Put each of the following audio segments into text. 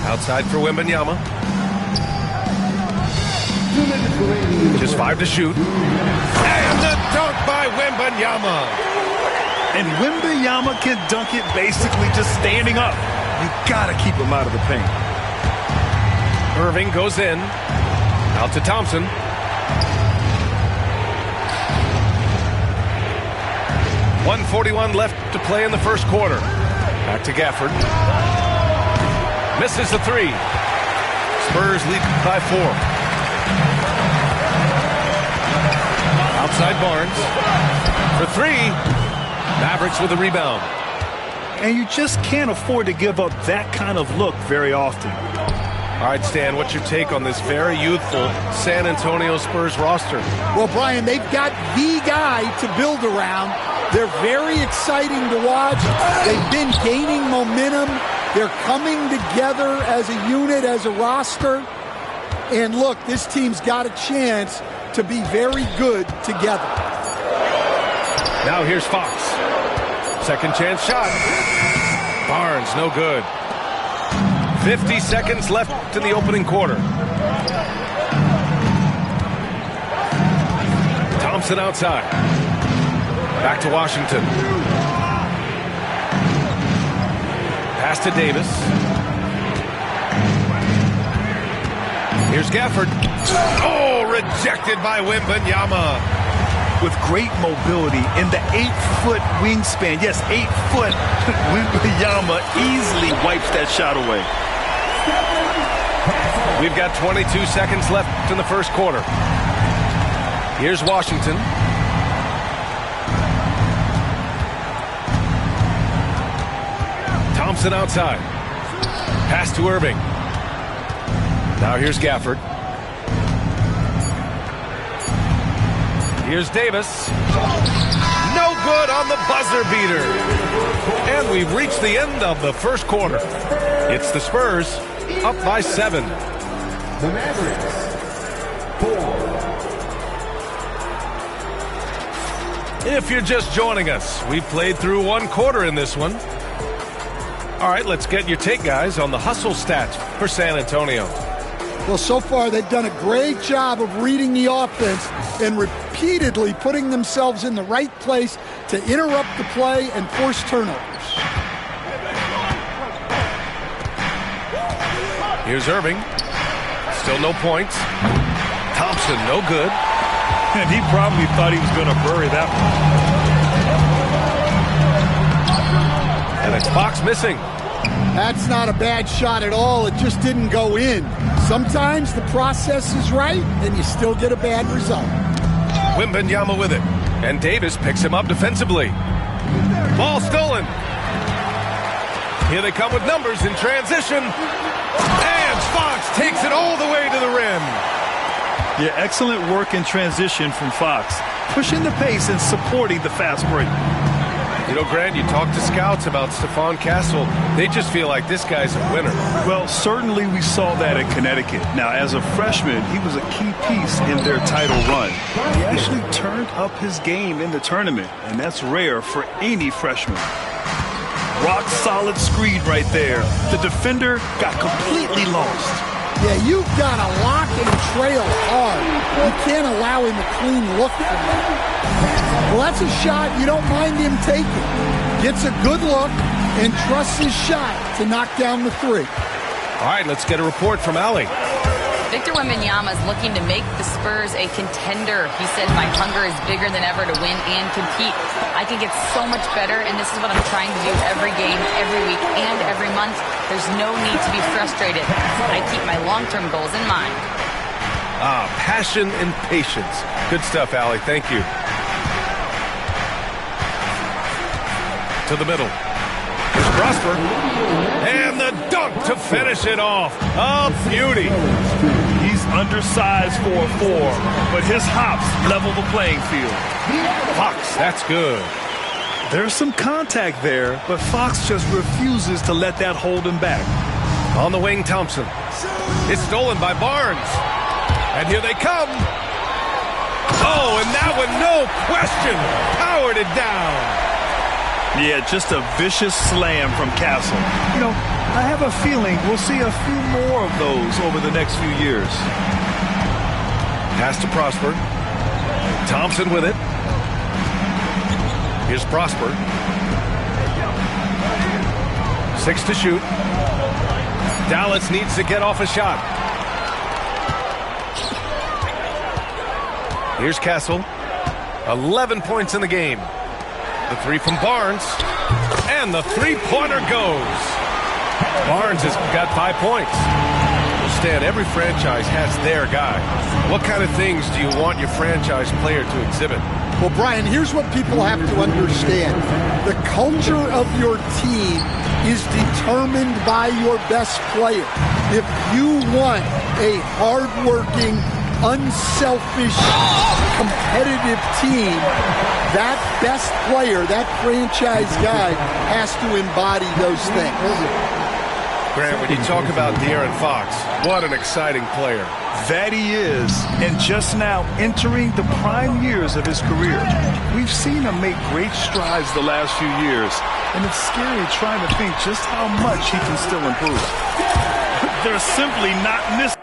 Outside for Wembanyama. Just 5 to shoot. And the dunk by Wembanyama. And Wembanyama can dunk it basically just standing up. You got to keep him out of the paint. Irving goes in. Out to Thompson. .141 left to play in the first quarter. Back to Gafford. Misses the three. Spurs lead by 4. Outside Barnes. For 3. Mavericks with a rebound. And you just can't afford to give up that kind of look very often. All right, Stan, what's your take on this very youthful San Antonio Spurs roster? Well, Brian, they've got the guy to build around. They're very exciting to watch. They've been gaining momentum. They're coming together as a unit, as a roster. And look, this team's got a chance to be very good together. Now here's Fox. Second chance shot. Barnes, no good. 50 seconds left in the opening quarter. Thompson outside. Back to Washington. Pass to Davis. Here's Gafford. Oh, rejected by Wembanyama. With great mobility in the 8-foot wingspan. Yes, 8-foot. Wembanyama easily wipes that shot away. We've got 22 seconds left in the first quarter. Here's Washington. Thompson outside. Pass to Irving. Now here's Gafford. Here's Davis. No good on the buzzer beater. And we've reached the end of the first quarter. It's the Spurs up by 7. The Mavericks, 4. If you're just joining us, we've played through one quarter in this one. All right, let's get your take, guys, on the hustle stats for San Antonio. Well, so far they've done a great job of reading the offense and repeatedly putting themselves in the right place to interrupt the play and force turnovers. Here's Irving. Still no points. Thompson, no good. And he probably thought he was going to bury that one. And it's Fox missing. That's not a bad shot at all. It just didn't go in. Sometimes the process is right, and you still get a bad result. Wembanyama with it. And Davis picks him up defensively. Ball stolen. Here they come with numbers in transition. And Fox takes it all the way to the rim. Yeah, excellent work in transition from Fox. Pushing the pace and supporting the fast break. You know, Grant, you talk to scouts about Stephon Castle. They just feel like this guy's a winner. Well, certainly we saw that in Connecticut. Now, as a freshman, he was a key piece in their title run. He actually turned up his game in the tournament, and that's rare for any freshman. Rock solid screen right there. The defender got completely lost. Yeah, you've got to lock and trail hard. You can't allow him a clean look from that. Well, that's a shot you don't mind him taking. Gets a good look and trusts his shot to knock down the 3. All right, let's get a report from Allie. Victor Wembanyama is looking to make the Spurs a contender. He said, my hunger is bigger than ever to win and compete. I can get so much better, and this is what I'm trying to do every game, every week, and every month. There's no need to be frustrated. I keep my long-term goals in mind. Passion and patience. Good stuff, Allie. Thank you. To the middle. Here's Prosper. And the dunk to finish it off. A beauty. He's undersized for a 4, but his hops level the playing field. Fox, that's good. There's some contact there, but Fox just refuses to let that hold him back. On the wing, Thompson. It's stolen by Barnes. And here they come. Oh, and that one, no question, powered it down. Yeah, just a vicious slam from Castle. You know, I have a feeling we'll see a few more of those over the next few years. Pass to Prosper. Thompson with it. Here's Prosper. 6 to shoot. Dallas needs to get off a shot. Here's Castle. 11 points in the game. The three from Barnes. And the three-pointer goes. Barnes has got 5 points. Well, Stan, every franchise has their guy. What kind of things do you want your franchise player to exhibit? Well, Brian, here's what people have to understand. The culture of your team is determined by your best player. If you want a hardworking, unselfish, competitive team, that best player, that franchise guy, has to embody those things. Grant, when you talk about De'Aaron Fox, what an exciting player. That he is, and just now entering the prime years of his career. We've seen him make great strides the last few years, and it's scary trying to think just how much he can still improve. They're simply not missing.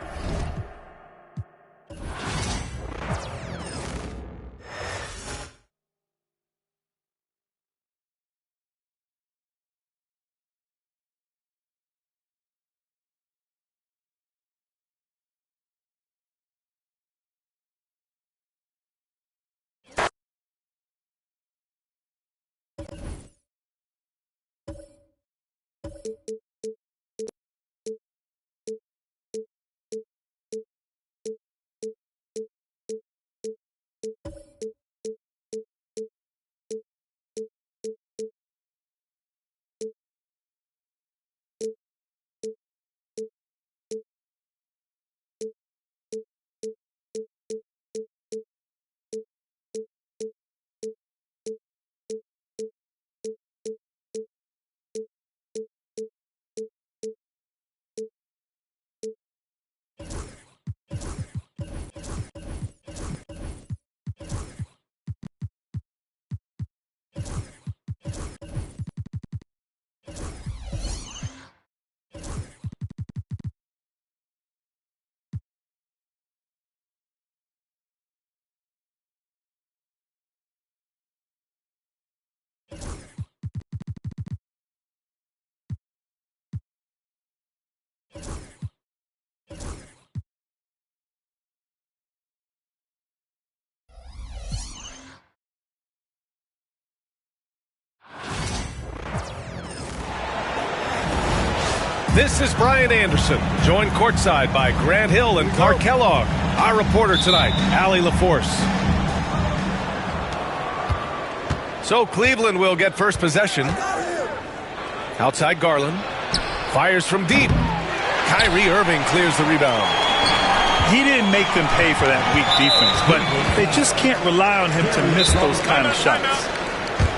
This is Brian Anderson, joined courtside by Grant Hill and Clark Kellogg. Our reporter tonight, Allie LaForce. So Cleveland will get first possession. Outside Garland. Fires from deep. Kyrie Irving clears the rebound. He didn't make them pay for that weak defense, but they just can't rely on him to miss those kind of shots.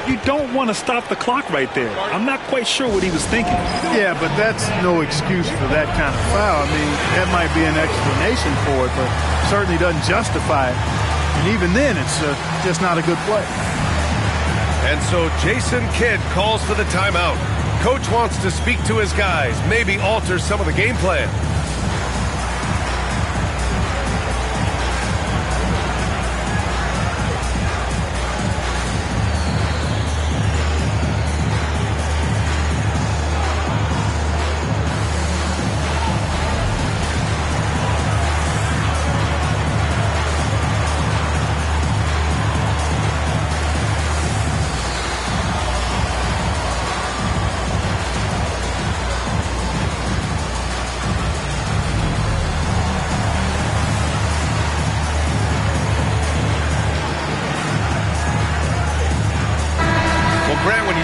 You don't want to stop the clock right there. I'm not quite sure what he was thinking. Yeah, but that's no excuse for that kind of foul. I mean, that might be an explanation for it, but certainly doesn't justify it. And even then, it's just not a good play. And so Jason Kidd calls for the timeout. Coach wants to speak to his guys, maybe alter some of the game plan.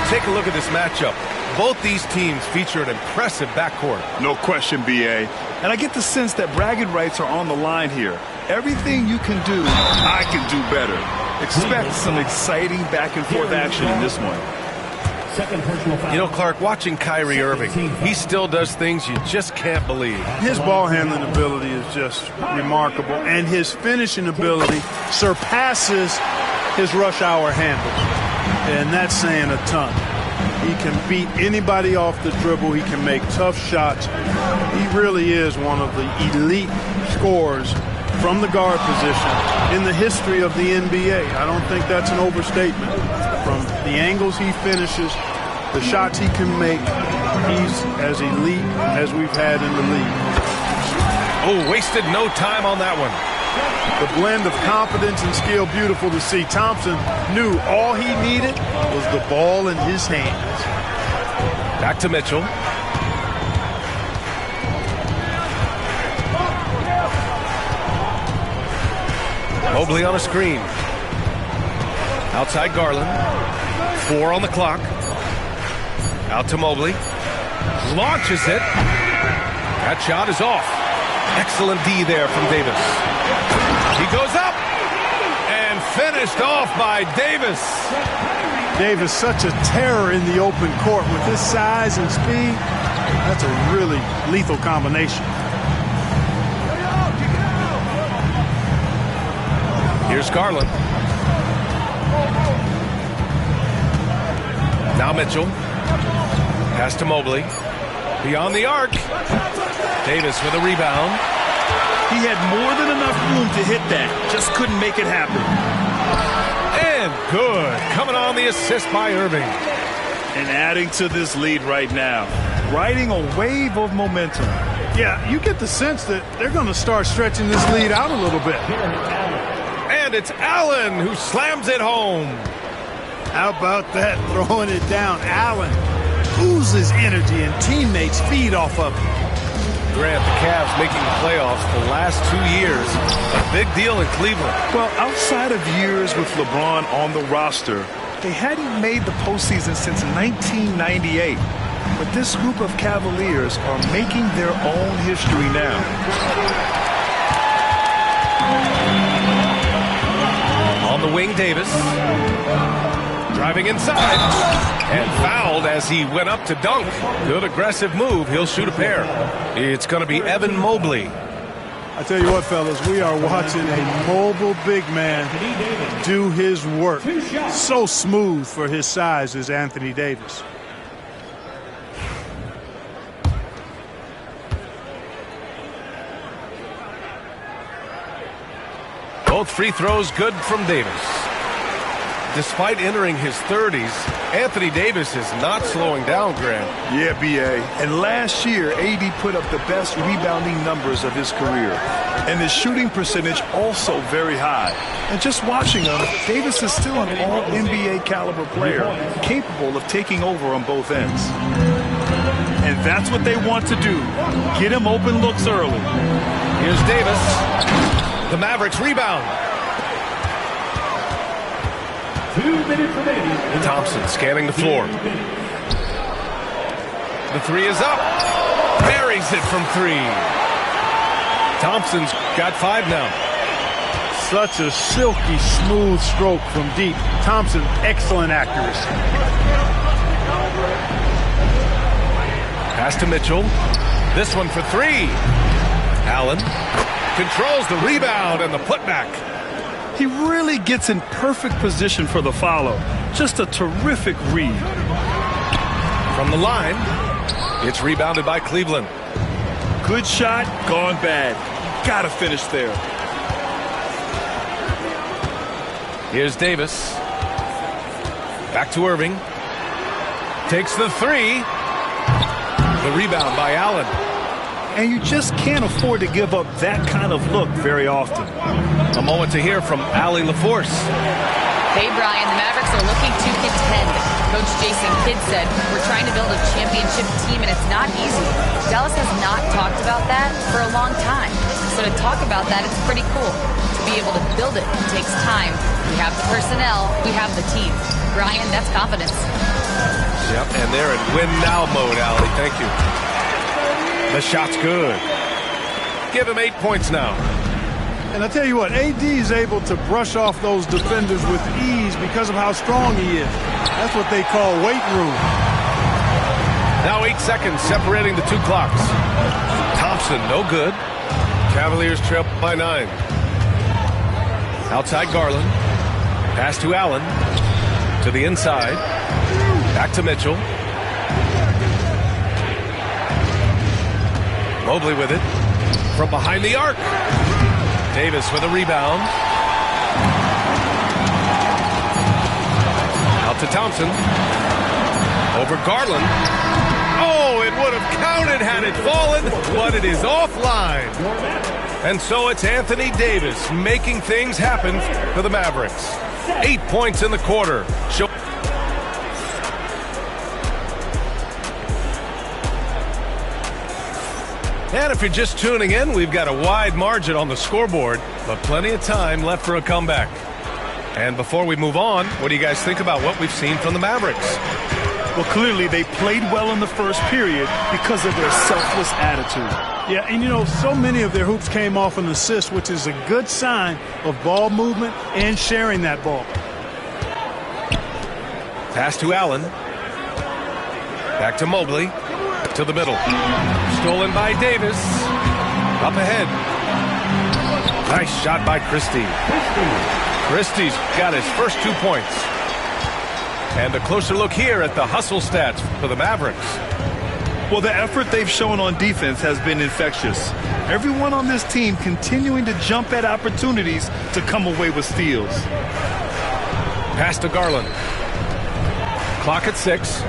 Take a look at this matchup. Both these teams feature an impressive backcourt. No question, B.A. And I get the sense that bragging rights are on the line here. Everything you can do, I can do better. Expect some exciting back-and-forth action in this one. You know, Clark, watching Kyrie Irving, he still does things you just can't believe. His ball handling ability is just remarkable, and his finishing ability surpasses his rush hour handle. And that's saying a ton. He can beat anybody off the dribble. He can make tough shots. He really is one of the elite scorers from the guard position in the history of the NBA. I don't think that's an overstatement. From the angles he finishes, the shots he can make, he's as elite as we've had in the league. Oh, wasted no time on that one. The blend of confidence and skill, beautiful to see. Thompson knew all he needed was the ball in his hands. Back to Mitchell. Mobley on a screen. Outside Garland. 4 on the clock. Out to Mobley. Launches it. That shot is off. Excellent D there from Davis. He goes up and finished off by Davis. Davis, such a terror in the open court with his size and speed. That's a really lethal combination. Here's Garland. Now Mitchell. Pass to Mobley. Beyond the arc. Davis with a rebound. He had more than enough room to hit that. Just couldn't make it happen. And good. Coming on the assist by Irving. And adding to this lead right now. Riding a wave of momentum. Yeah, you get the sense that they're going to start stretching this lead out a little bit. And it's Allen who slams it home. How about that, throwing it down? Allen oozes energy and teammates feed off of it. Grant, the Cavs making the playoffs the last 2 years. A big deal in Cleveland. Well, outside of years with LeBron on the roster, they hadn't made the postseason since 1998. But this group of Cavaliers are making their own history now. On the wing, Davis. Driving inside. And fouled as he went up to dunk. Good aggressive move. He'll shoot a pair. It's going to be Evan Mobley. I tell you what, fellas, we are watching a mobile big man do his work. So smooth for his size is Anthony Davis. Both free throws good from Davis. Despite entering his 30s, Anthony Davis is not slowing down, Grant. Yeah, B.A. And last year, AD put up the best rebounding numbers of his career. And his shooting percentage also very high. And just watching him, Davis is still an all-NBA caliber player, capable of taking over on both ends. And that's what they want to do. Get him open looks early. Here's Davis. The Mavericks rebound. 2 minutes remaining. Thompson scanning the floor. The three is up. Buries it from 3. Thompson's got 5 now. Such a silky, smooth stroke from deep. Thompson, excellent accuracy. Pass to Mitchell. This one for 3. Allen controls the rebound and the putback. He really gets in perfect position for the follow. Just a terrific read. From the line, it's rebounded by Cleveland. Good shot, gone bad. Gotta finish there. Here's Davis. Back to Irving. Takes the 3. The rebound by Allen. And you just can't afford to give up that kind of look very often. A moment to hear from Allie LaForce. Hey, Brian, the Mavericks are looking to contend. Coach Jason Kidd said, we're trying to build a championship team, and it's not easy. Dallas has not talked about that for a long time. So to talk about that, it's pretty cool. To be able to build it takes time. We have the personnel. We have the team. Brian, that's confidence. Yep, and they're in win-now mode, Allie. Thank you. The shot's good. Give him 8 points now. And I tell you what, AD is able to brush off those defenders with ease because of how strong he is. That's what they call weight room. Now 8 seconds separating the 2 clocks. Thompson, no good. Cavaliers trail by 9. Outside Garland. Pass to Allen. To the inside. Back to Mitchell. Mobley with it. From behind the arc. Davis with a rebound. Out to Thompson. Over Garland. Oh, it would have counted had it fallen, but it is offline. And so it's Anthony Davis making things happen for the Mavericks. 8 points in the quarter. And if you're just tuning in, we've got a wide margin on the scoreboard, but plenty of time left for a comeback. And before we move on, what do you guys think about what we've seen from the Mavericks? Well, clearly they played well in the first period because of their selfless attitude. Yeah, and you know, so many of their hoops came off an assist, which is a good sign of ball movement and sharing that ball. Pass to Allen. Back to Mobley. To the middle. Stolen by Davis. Up ahead. Nice shot by Christie. Christie's got his first 2 points. And a closer look here at the hustle stats for the Mavericks. Well, the effort they've shown on defense has been infectious. Everyone on this team continuing to jump at opportunities to come away with steals. Pass to Garland. Clock at 6.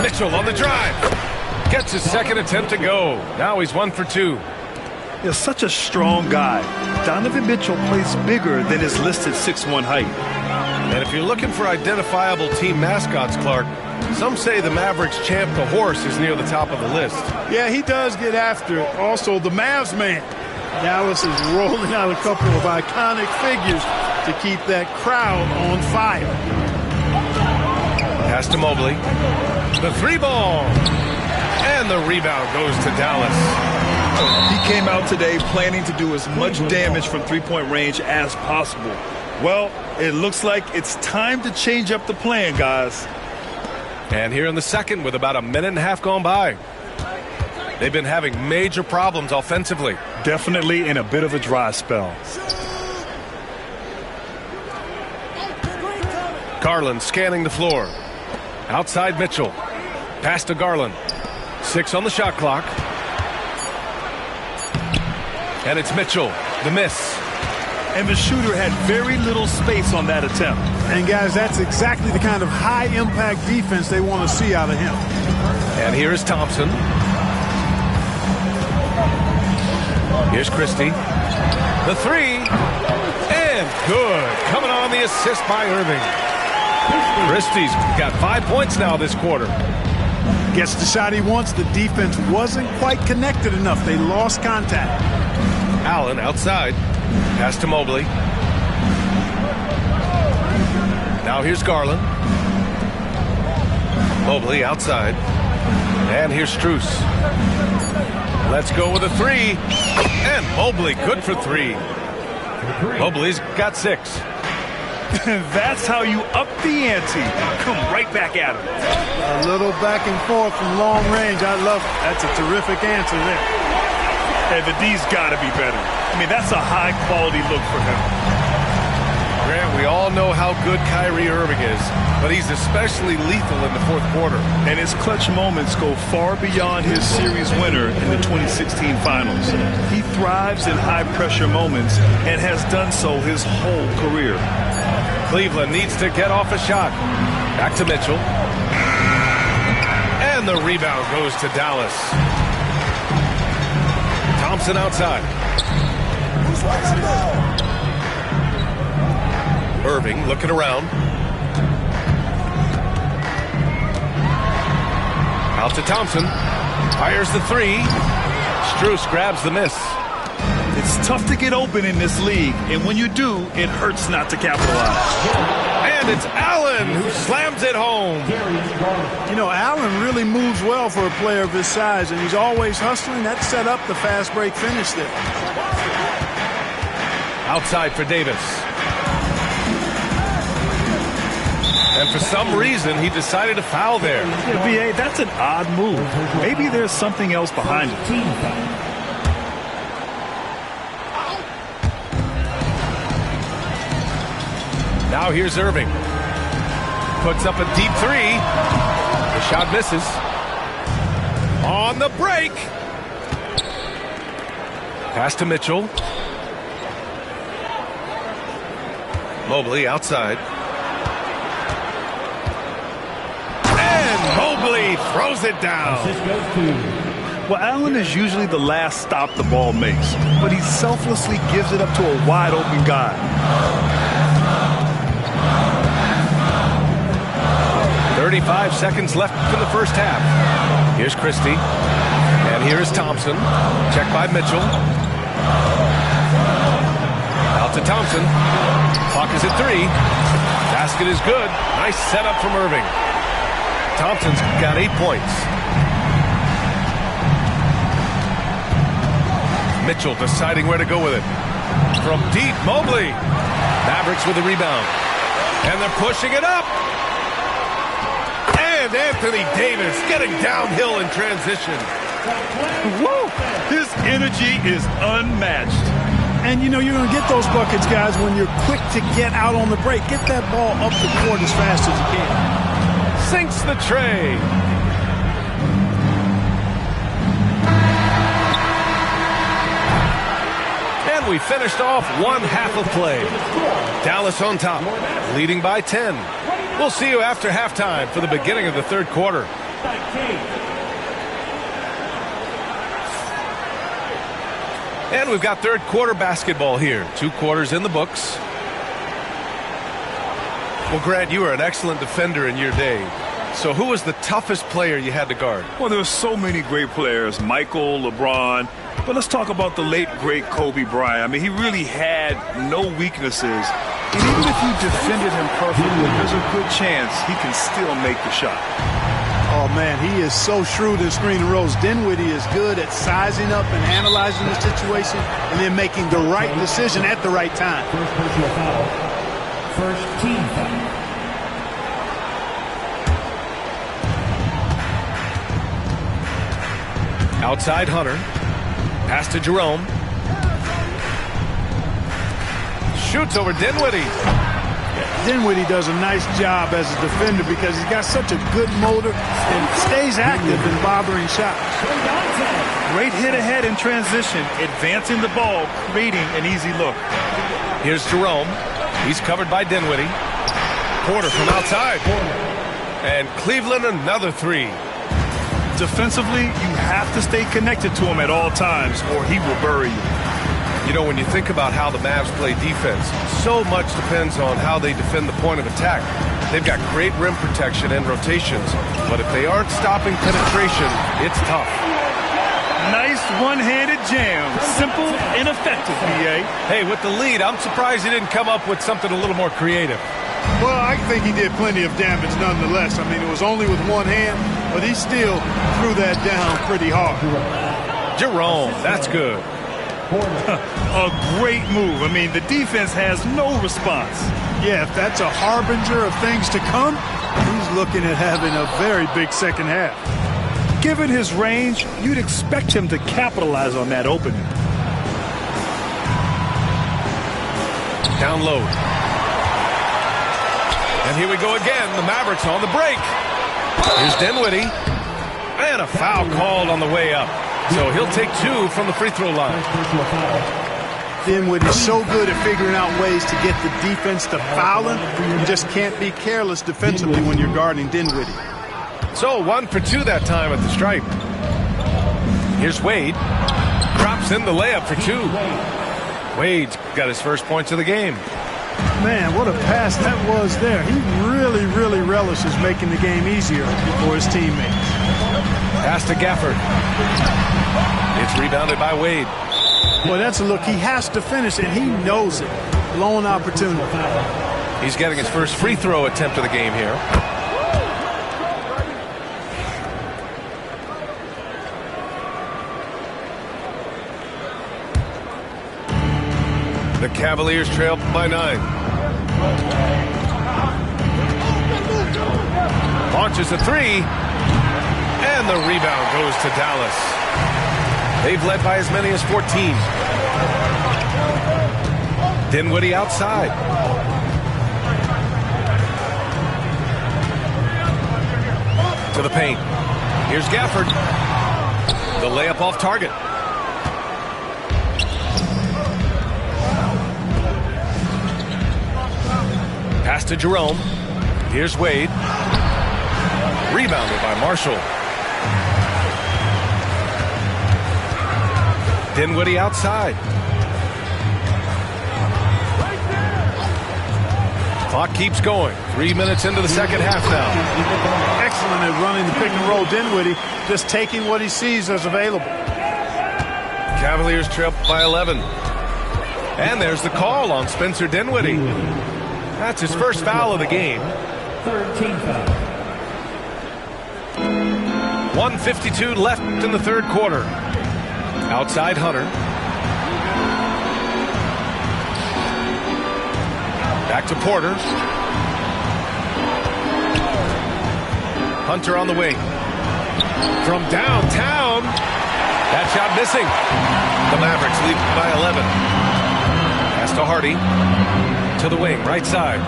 Mitchell on the drive. Gets his second attempt to go. Now he's 1 for 2. He's such a strong guy. Donovan Mitchell plays bigger than his listed 6'1" height. And if you're looking for identifiable team mascots, Clark, some say the Mavericks champ, the horse, is near the top of the list. Yeah, he does get after it. Also, the Mavs man. Dallas is rolling out a couple of iconic figures to keep that crowd on fire. Pass to Mobley. The 3-ball. And the rebound goes to Dallas. He came out today planning to do as much damage from three-point range as possible. Well, it looks like it's time to change up the plan, guys. And here in the second with about a minute and a half gone by. They've been having major problems offensively. Definitely in a bit of a dry spell. Garland scanning the floor. Outside Mitchell. Pass to Garland. 6 on the shot clock. And it's Mitchell. The miss. And the shooter had very little space on that attempt. And guys, that's exactly the kind of high-impact defense they want to see out of him. And here is Thompson. Here's Christie. The 3. And good. Coming on the assist by Irving. Christie's got 5 points now this quarter. Gets the shot he wants. The defense wasn't quite connected enough. They lost contact. Allen outside. Pass to Mobley. Now here's Garland. Mobley outside. And here's Strus. Let's go with a 3. And Mobley good for 3. Mobley's got 6. That's how you up the ante. Come right back at him. A little back and forth from long range. I love it. That's a terrific answer there. And the D's got to be better. I mean, that's a high-quality look for him. Grant, we all know how good Kyrie Irving is, but he's especially lethal in the fourth quarter. And his clutch moments go far beyond his series winner in the 2016 finals. He thrives in high-pressure moments and has done so his whole career. Cleveland needs to get off a shot. Back to Mitchell. And the rebound goes to Dallas. Thompson outside. Irving looking around. Out to Thompson. Fires the 3. Strus grabs the miss. It's tough to get open in this league, and when you do, it hurts not to capitalize. And it's Allen who slams it home. You know, Allen really moves well for a player of his size, and he's always hustling. That set up the fast break finish there. Outside for Davis. And for some reason, he decided to foul there. Yeah, B.A., that's an odd move. Maybe there's something else behind it. Now here's Irving. Puts up a deep 3. The shot misses. on the break. Pass to Mitchell. Mobley outside. And Mobley throws it down. Assist goes to Well, Allen is usually the last stop the ball makes, but he selflessly gives it up to a wide open guy. 35 seconds left in the first half. Here's Christie. And here's Thompson. Check by Mitchell. Out to Thompson. Clock is at 3. Basket is good. Nice setup from Irving. Thompson's got 8 points. Mitchell deciding where to go with it. From deep, Mobley. Mavericks with the rebound. And they're pushing it up. And Anthony Davis getting downhill in transition. Woo! His energy is unmatched. And, you know, you're going to get those buckets, guys, when you're quick to get out on the break. Get that ball up the court as fast as you can. Sinks the tray. And we finished off one half of play. Dallas on top, leading by 10. We'll see you after halftime for the beginning of the third quarter. And we've got third quarter basketball here. 2 quarters in the books. Well, Grant, you were an excellent defender in your day. So who was the toughest player you had to guard? Well, there were so many great players, Michael, LeBron. But let's talk about the late, great Kobe Bryant. I mean, he really had no weaknesses. And even if you defended him perfectly, there's a good chance he can still make the shot. Oh, man, he is so shrewd in screen and rolls. Dinwiddie is good at sizing up and analyzing the situation and then making the right decision at the right time. First personal foul. First team foul. Outside Hunter. Pass to Jerome. Shoots over Dinwiddie. Dinwiddie does a nice job as a defender because he's got such a good motor and stays active in bothering shots. Great hit ahead in transition, advancing the ball, creating an easy look. Here's Jerome. He's covered by Dinwiddie. Porter from outside. And Cleveland another 3. Defensively, you have to stay connected to him at all times or he will bury you. You know, when you think about how the Mavs play defense, so much depends on how they defend the point of attack. They've got great rim protection and rotations, but if they aren't stopping penetration, it's tough. Nice one-handed jam. Simple and effective, B.A. Hey, with the lead, I'm surprised he didn't come up with something a little more creative. Well, I think he did plenty of damage nonetheless. I mean, it was only with one hand, but he still threw that down pretty hard. Jerome, that's good. A great move. I mean, the defense has no response. Yeah, if that's a harbinger of things to come, he's looking at having a very big second half. Given his range, you'd expect him to capitalize on that opening. Down low. And here we go again. The Mavericks on the break. Here's Dinwiddie. And a foul called on the way up. So he'll take 2 from the free throw line. Dinwiddie's so good at figuring out ways to get the defense to foul him. You just can't be careless defensively when you're guarding Dinwiddie. So 1 for 2 that time at the stripe. Here's Wade. Drops in the layup for 2. Wade's got his first points of the game. Man, what a pass that was there. He really, really relishes making the game easier for his teammates. Pass to Gafford. It's rebounded by Wade. Boy, that's a look. He has to finish, and he knows it. Blown opportunity. He's getting his first free throw attempt of the game here. The Cavaliers trail by 9. Launches a 3. And the rebound goes to Dallas. They've led by as many as 14. Dinwiddie outside. To the paint. Here's Gafford. The layup off target. Pass to Jerome. Here's Wade. Rebounded by Marshall. Dinwiddie outside. Clock keeps going. 3 minutes into the second half now. Excellent at running the pick and roll. Dinwiddie just taking what he sees as available. Cavaliers trail by 11. And there's the call on Spencer Dinwiddie. That's his first foul of the game. Third team foul. 1:52 left in the third quarter. Outside Hunter. Back to Porter. Hunter on the wing. From downtown. That shot missing. The Mavericks lead by 11. Pass to Hardy. To the wing, right side.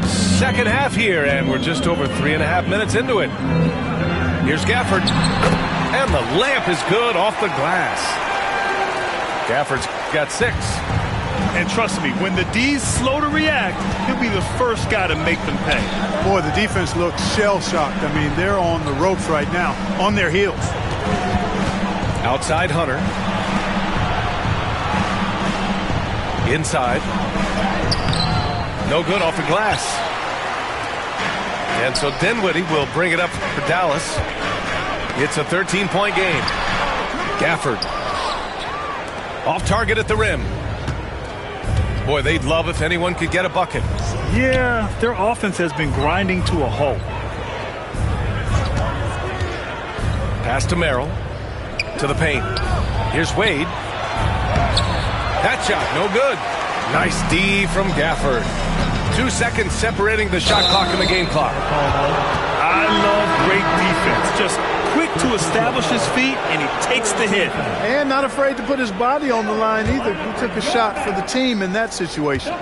Second half here, and we're just over 3.5 minutes into it. Here's Gafford. And the layup is good off the glass. Gafford's got 6. And trust me, when the D's slow to react, he'll be the first guy to make them pay. Boy, the defense looks shell-shocked. I mean, they're on the ropes right now, on their heels. Outside Hunter. Inside. No good off the glass. And so Dinwiddie will bring it up for Dallas. It's a 13-point game. Gafford. Off target at the rim. Boy, they'd love if anyone could get a bucket. Yeah, their offense has been grinding to a halt. Pass to Merrill. To the paint. Here's Wade. That shot, no good. Nice D from Gafford. 2 seconds separating the shot clock and the game clock. I love great defense. Just quick to establish his feet, and he takes the hit. And not afraid to put his body on the line either. He took a shot for the team in that situation.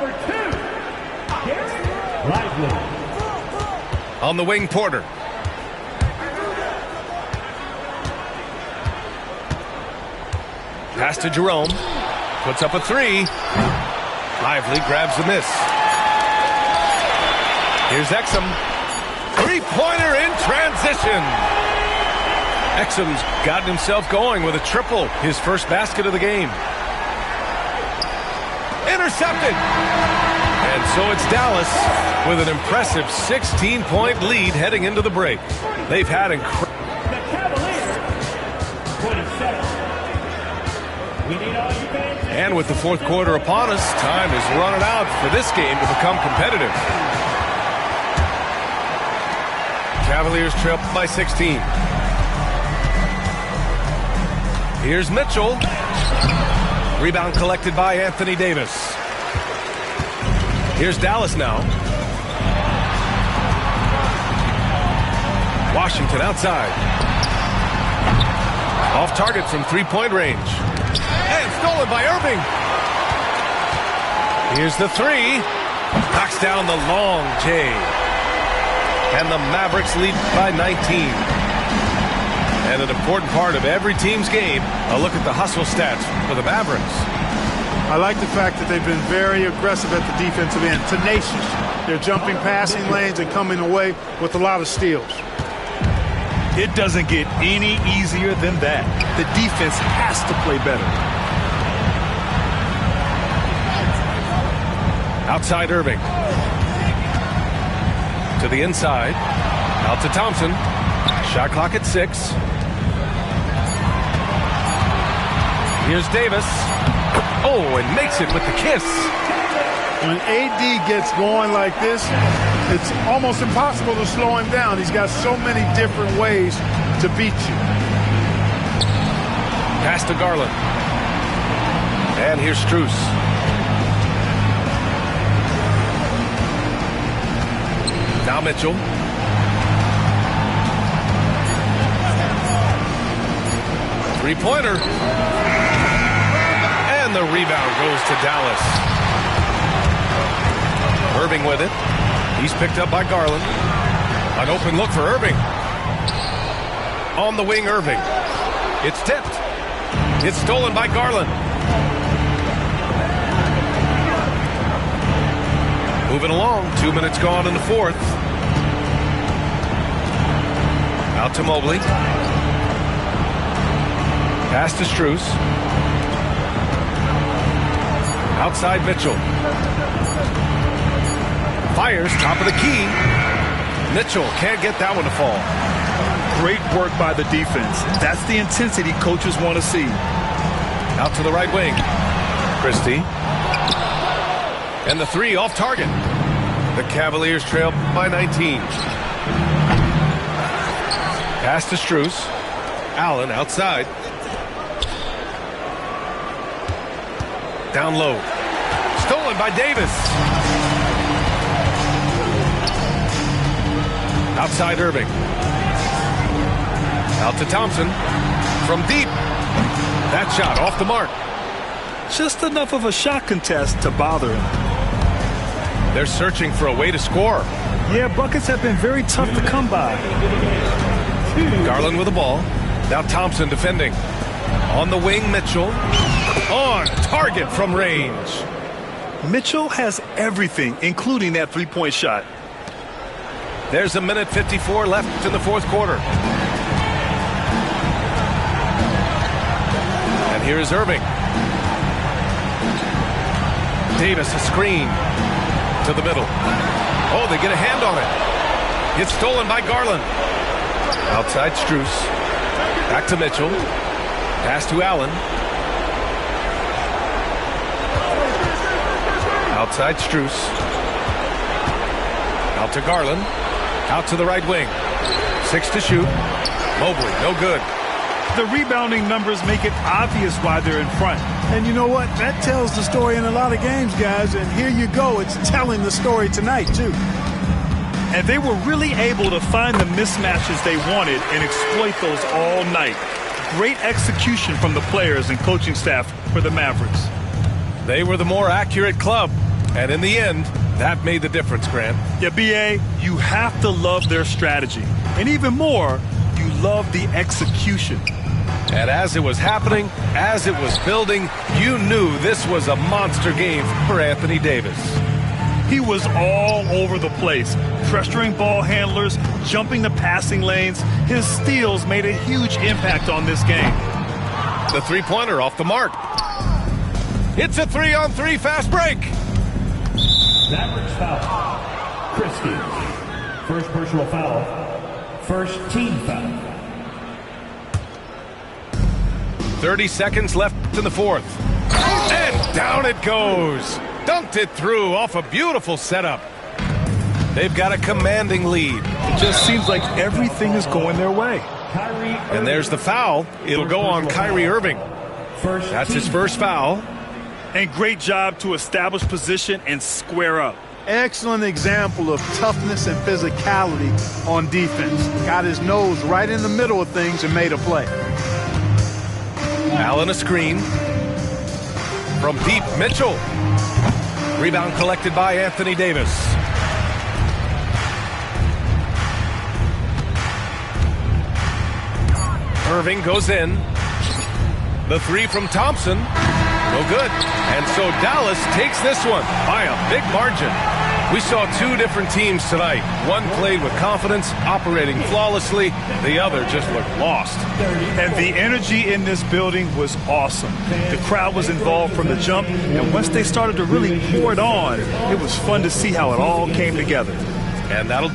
On the wing, Porter. Pass to Jerome. Puts up a 3. Lively grabs the miss. Here's Exum. 3-pointer in transition. Exum's gotten himself going with a triple. His first basket of the game. Intercepted. And so it's Dallas with an impressive 16-point lead heading into the break. They've had incredible. The Cavaliers, 27. We need all you fans. And with the fourth quarter upon us, time is running out for this game to become competitive. Cavaliers trail by 16. Here's Mitchell. Rebound collected by Anthony Davis. Here's Dallas now. Washington outside. Off target from three-point range. And stolen by Irving. Here's the 3. Knocks down the long J. And the Mavericks lead by 19. And an important part of every team's game, a look at the hustle stats for the Mavericks. I like the fact that they've been very aggressive at the defensive end, tenacious. They're jumping passing lanes and coming away with a lot of steals. It doesn't get any easier than that. The defense has to play better. Outside Irving. To the inside. Out to Thompson. Shot clock at 6. Here's Davis. Oh, and makes it with the kiss. When AD gets going like this, it's almost impossible to slow him down. He's got so many different ways to beat you. Pass to Garland. And here's Strus. Now Mitchell. Three-pointer. And the rebound goes to Dallas. Irving with it. He's picked up by Garland. An open look for Irving. On the wing, Irving. It's tipped. It's stolen by Garland. Moving along, 2 minutes gone in the fourth. Out to Mobley. Pass to Strus. Outside Mitchell. Fires, top of the key. Mitchell can't get that one to fall. Great work by the defense. That's the intensity coaches want to see. Out to the right wing. Christie. And the three off target. The Cavaliers trail by 19. Pass to Strus. Allen outside. Down low. Stolen by Davis. Outside Irving. Out to Thompson. From deep. That shot off the mark. Just enough of a shot contest to bother him. They're searching for a way to score. Yeah, buckets have been very tough to come by. Garland with the ball. Now Thompson defending. On the wing, Mitchell. On target from range. Mitchell has everything, including that three-point shot. There's a minute 54 left in the fourth quarter. And here's Irving. Davis, a screen to the middle. Oh, they get a hand on it. It's stolen by Garland. Outside Strus. Back to Mitchell. Pass to Allen. Outside Strus. Out to Garland. Out to the right wing. 6 to shoot. Mobley, no good. The rebounding numbers make it obvious why they're in front. And you know what? That tells the story in a lot of games, guys. And here you go. It's telling the story tonight, too. And they were really able to find the mismatches they wanted and exploit those all night. Great execution from the players and coaching staff for the Mavericks. They were the more accurate club. And in the end, that made the difference, Grant. Yeah, B.A., you have to love their strategy. And even more, you love the execution. And as it was happening, as it was building, you knew this was a monster game for Anthony Davis. He was all over the place, pressuring ball handlers, jumping the passing lanes. His steals made a huge impact on this game. The three-pointer off the mark. It's a 3-on-3 fast break. Mavericks foul. Christie. First personal foul. First team foul. 30 seconds left in the fourth. And down it goes. Dunked it through off a beautiful setup. They've got a commanding lead. It just seems like everything is going their way. And there's the foul. It'll go on Kyrie Irving. That's his first foul. And great job to establish position and square up. Excellent example of toughness and physicality on defense. Got his nose right in the middle of things and made a play. Allen a screen. From deep, Mitchell. Rebound collected by Anthony Davis. Irving goes in. The three from Thompson. No good. And so Dallas takes this one by a big margin. We saw two different teams tonight. One played with confidence, operating flawlessly. The other just looked lost. And the energy in this building was awesome. The crowd was involved from the jump, and once they started to really pour it on, it was fun to see how it all came together. And that'll...